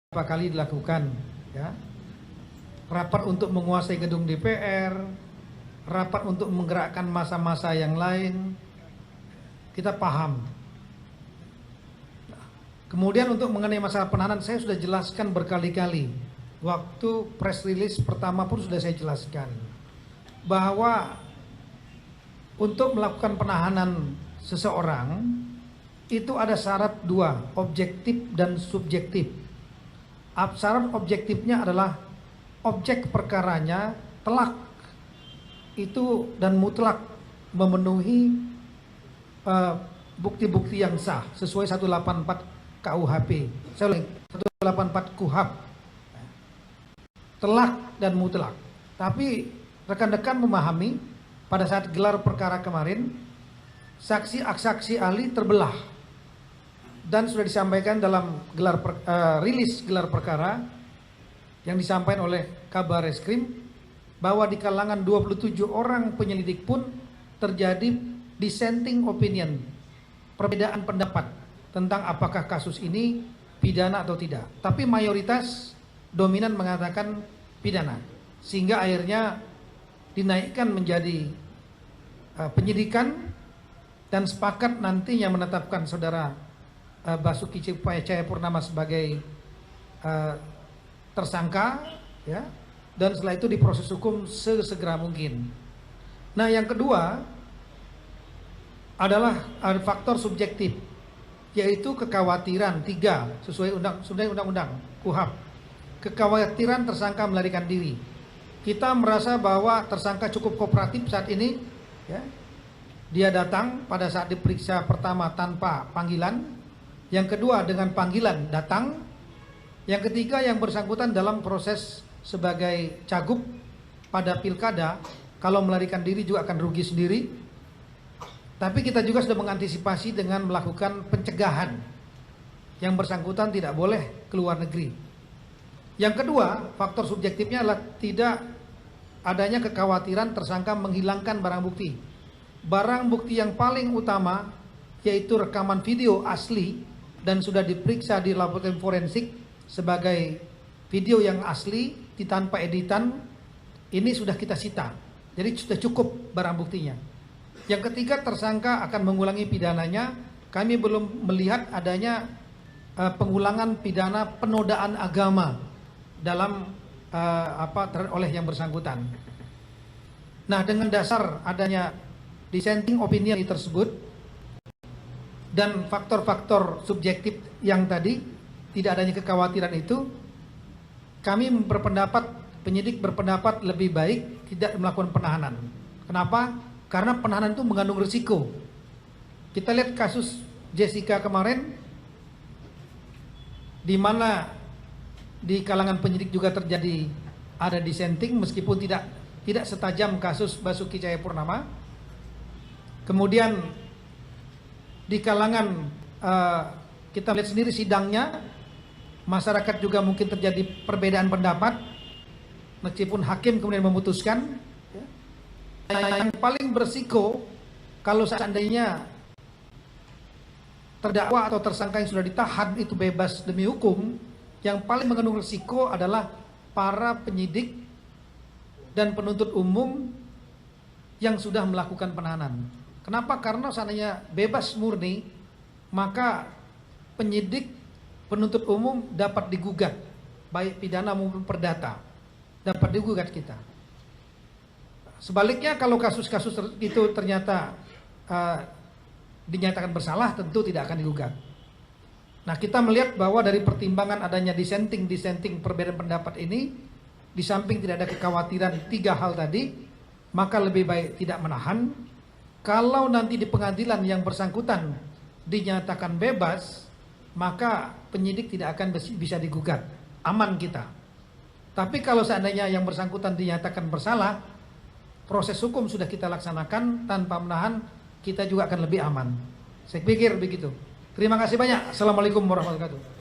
Berapa kali dilakukan, ya, rapat untuk menguasai gedung DPR, rapat untuk menggerakkan masa-masa yang lain, kita paham. Kemudian untuk mengenai masalah penahanan, saya sudah jelaskan berkali-kali. Waktu press release pertama pun sudah saya jelaskan bahwa untuk melakukan penahanan seseorang itu ada syarat dua, objektif dan subjektif. Syarat objektifnya adalah objek perkaranya telak itu dan mutlak memenuhi bukti-bukti yang sah sesuai 184 KUHP. Saya ulangi, 184 KUHP. Telak dan mutlak. Tapi rekan-rekan memahami pada saat gelar perkara kemarin saksi ahli terbelah. Dan sudah disampaikan dalam rilis gelar perkara yang disampaikan oleh Kabar Reskrim bahwa di kalangan 27 orang penyelidik pun terjadi dissenting opinion, perbedaan pendapat tentang apakah kasus ini pidana atau tidak. Tapi mayoritas dominan mengatakan pidana, sehingga akhirnya dinaikkan menjadi penyidikan dan sepakat nantinya menetapkan saudara Basuki Cahayapurnama sebagai tersangka, ya, dan setelah itu diproses hukum sesegera mungkin. Nah, yang kedua adalah faktor subjektif, yaitu kekhawatiran sesuai undang-undang KUHP. Kekhawatiran tersangka melarikan diri. Kita merasa bahwa tersangka cukup kooperatif saat ini, ya. Dia datang pada saat diperiksa pertama tanpa panggilan. Yang kedua dengan panggilan datang. Yang ketiga yang bersangkutan dalam proses sebagai cagup pada pilkada, kalau melarikan diri juga akan rugi sendiri. Tapi kita juga sudah mengantisipasi dengan melakukan pencegahan. Yang bersangkutan tidak boleh keluar negeri. Yang kedua, faktor subjektifnya adalah tidak adanya kekhawatiran tersangka menghilangkan barang bukti. Barang bukti yang paling utama yaitu rekaman video asli dan sudah diperiksa di laboratorium forensik sebagai video yang asli tanpa editan, ini sudah kita sita. Jadi sudah cukup barang buktinya. Yang ketiga, tersangka akan mengulangi pidananya. Kami belum melihat adanya pengulangan pidana penodaan agama dalam oleh yang bersangkutan. Nah, dengan dasar adanya dissenting opinion tersebut dan faktor-faktor subjektif yang tadi, tidak adanya kekhawatiran itu, kami penyidik berpendapat lebih baik tidak melakukan penahanan. Kenapa? Karena penahanan itu mengandung risiko. Kita lihat kasus Jessica kemarin, di mana di kalangan penyidik juga terjadi ada dissenting meskipun tidak setajam kasus Basuki Cahayapurnama. Kemudian di kalangan kita lihat sendiri sidangnya, masyarakat juga mungkin terjadi perbedaan pendapat meskipun hakim kemudian memutuskan. Yang paling berisiko kalau seandainya terdakwa atau tersangka yang sudah ditahan itu bebas demi hukum, yang paling mengandung risiko adalah para penyidik dan penuntut umum yang sudah melakukan penahanan. Kenapa? Karena seandainya bebas murni, maka penyidik, penuntut umum dapat digugat, baik pidana maupun perdata, dapat digugat kita. Sebaliknya kalau kasus-kasus itu ternyata dinyatakan bersalah, tentu tidak akan digugat. Nah, kita melihat bahwa dari pertimbangan adanya dissenting perbedaan pendapat ini, di samping tidak ada kekhawatiran tiga hal tadi, maka lebih baik tidak menahan. Kalau nanti di pengadilan yang bersangkutan dinyatakan bebas, maka penyidik tidak akan bisa digugat, aman kita. Tapi kalau seandainya yang bersangkutan dinyatakan bersalah, proses hukum sudah kita laksanakan tanpa menahan, kita juga akan lebih aman. Saya pikir begitu. Terima kasih banyak. Assalamualaikum warahmatullahi wabarakatuh.